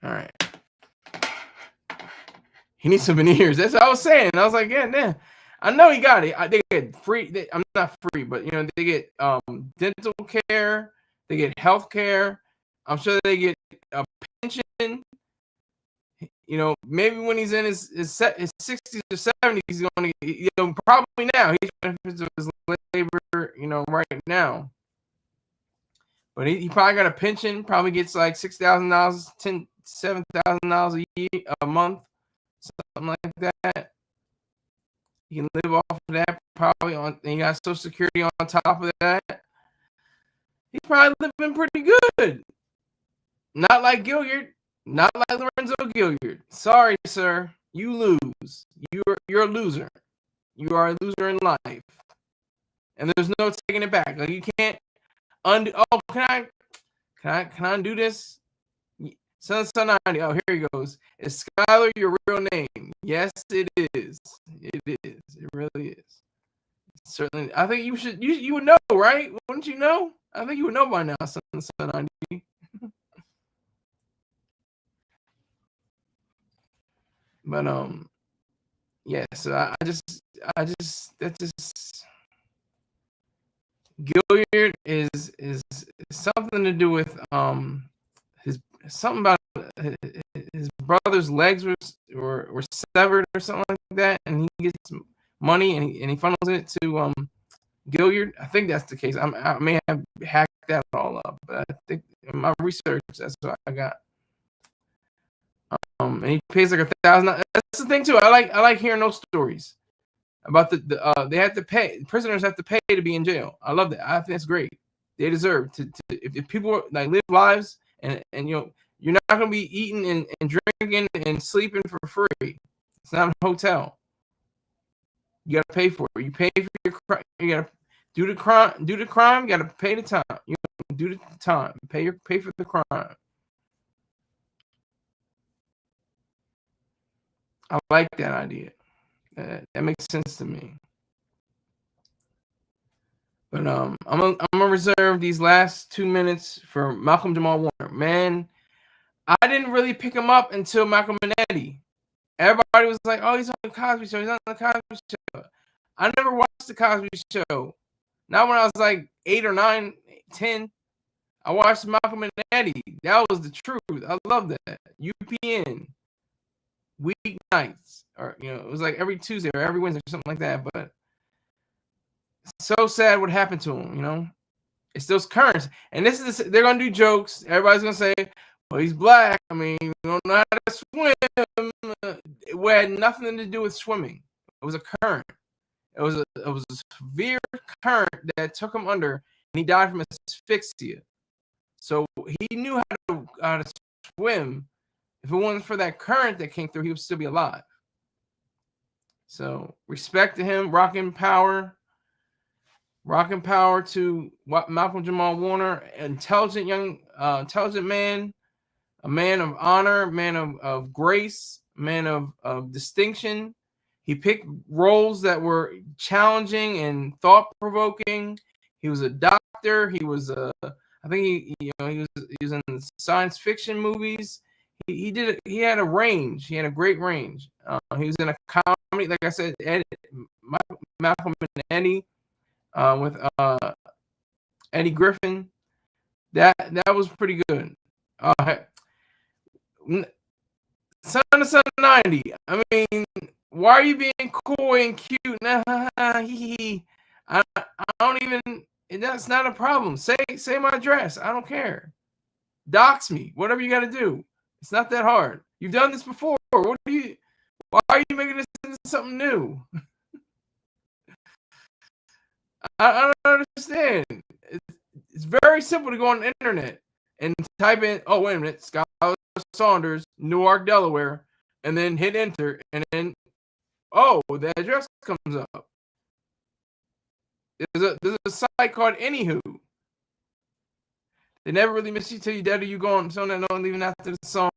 All right. He needs some veneers. That's what I was saying. I was like, yeah. I know he got it. They get free. I'm not free, but they get dental care. They get health care. I'm sure they get a pension. Maybe when he's in his 60s or 70s, he's going to probably now he's benefits of his labor, right now. But he probably got a pension. Probably gets like $6,000, $7,000 a month, something like that. You can live off of that probably and you got Social Security on top of that. He's probably living pretty good. Not like Gilliard. Not like Lorenzo Gilliard. Sorry, sir. You lose. You're a loser. You are a loser in life. And there's no taking it back. Like you can't undo. Oh, can I undo this? Son 90. Oh, here he goes. Is Skylar your real name? Yes, it is. It is. It really is. Certainly. I think you would know, right? Wouldn't you know? I think you would know by now, Son 90. But yeah, so I just Gilliard is something to do with something about his brother's legs were severed or something like that, and he gets money and he funnels it to Gilliard. I think that's the case. I may have hacked that all up, but I think in my research that's what I got. And he pays like $1,000. That's the thing too. I like hearing those stories about they have to pay. Prisoners have to pay to be in jail. I love that. I think that's great. They deserve to if people like live lives and you're not gonna be eating and drinking and sleeping for free. It's not a hotel. You gotta pay for it. You pay for your crime. You gotta do the crime. Do the crime. You gotta pay the time. You do the time. Pay for the crime. I like that idea. That makes sense to me. But I'm gonna reserve these last 2 minutes for Malcolm Jamal Warner. Man, I didn't really pick him up until Malcolm and Eddie. Everybody was like, "Oh, he's on the Cosby Show. He's on the Cosby Show." I never watched the Cosby Show. Not when I was like 8 or 9, 10. I watched Malcolm and Eddie. That was the truth. I love that. UPN. Weeknights, or it was like every Tuesday or every Wednesday or something like that. But so sad what happened to him. It's those currents, and they're gonna do jokes. Everybody's gonna say, "Well, he's black. I mean, you don't know how to swim." It had nothing to do with swimming. It was a current. It was a severe current that took him under, and he died from asphyxia. So he knew how to swim. If it wasn't for that current that came through, he would still be alive. So respect to him, rocking power to Malcolm Jamal Warner, intelligent man, a man of honor, man of grace, man of distinction. He picked roles that were challenging and thought-provoking. He was a doctor. He was I think he was in science fiction movies. He had a range. He had a great range. He was in a comedy, like I said, Malcolm and Eddie, with Eddie Griffin. That was pretty good. Son of 90. I mean, why are you being cool and cute? I don't even. That's not a problem. Say my address. I don't care. Dox me. Whatever you got to do. It's not that hard. You've done this before. Why are you making this into something new? I don't understand. It's very simple to go on the internet and type in, oh, wait a minute, Skylar Saunders, Newark, Delaware, and then hit enter, and then, oh, the address comes up. There's a site called Anywho. They never really miss you till you're dead or you gone. So that no leaving after the song.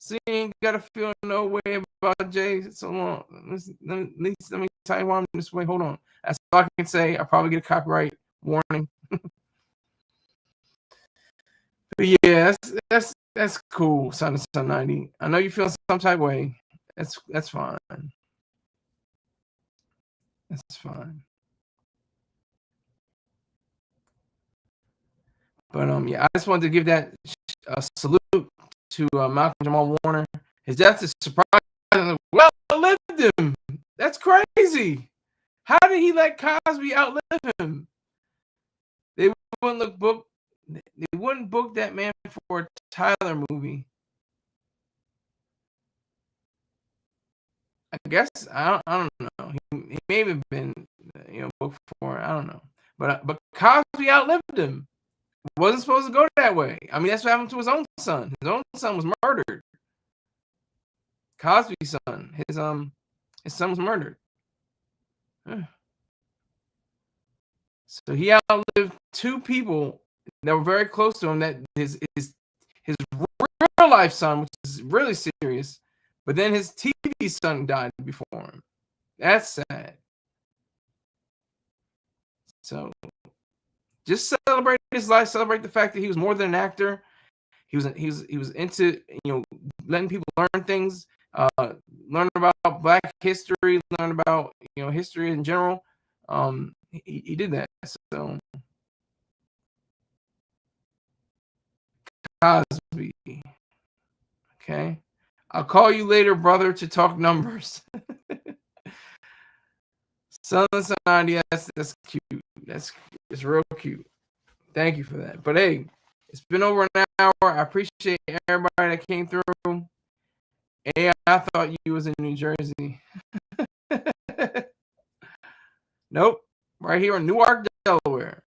So you ain't gotta feel no way about Jay so long. Let me tell you why I'm this way. Hold on. That's all I can say. I'll probably get a copyright warning. But yeah, that's cool, Son of Sun 90. I know you feel some type of way. That's fine. That's fine. But yeah, I just wanted to give that salute to Malcolm Jamal Warner. His death is surprising. Well, outlived him. That's crazy. How did he let Cosby outlive him? They wouldn't book that man for a Tyler movie. I guess I don't know. He may have been booked for it. I don't know. But Cosby outlived him. Wasn't supposed to go that way. I mean, that's what happened to his own son. His own son was murdered. Cosby's son. His son was murdered. So he outlived two people that were very close to him. That his real life son, which is really serious, but then his TV son died before him. That's sad. So just celebrate his life. Celebrate the fact that he was more than an actor. He was into letting people learn things, learn about Black history, learn about history in general. He did that. So Cosby. Okay. I'll call you later, brother, to talk numbers. Son of Sun 90, that's cute. It's real cute. Thank you for that. But hey, it's been over an hour. I appreciate everybody that came through. Hey, I thought you was in New Jersey. Nope. Right here in Newark, Delaware.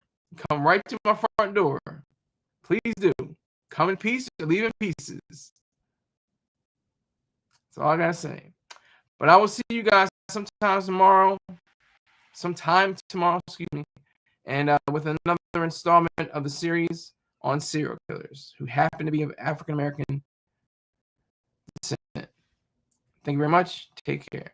Come right to my front door. Please do. Come in peace or leave in pieces. That's all I gotta say. But I will see you guys sometime tomorrow, excuse me, and with another installment of the series on serial killers who happen to be of African American descent. Thank you very much. Take care.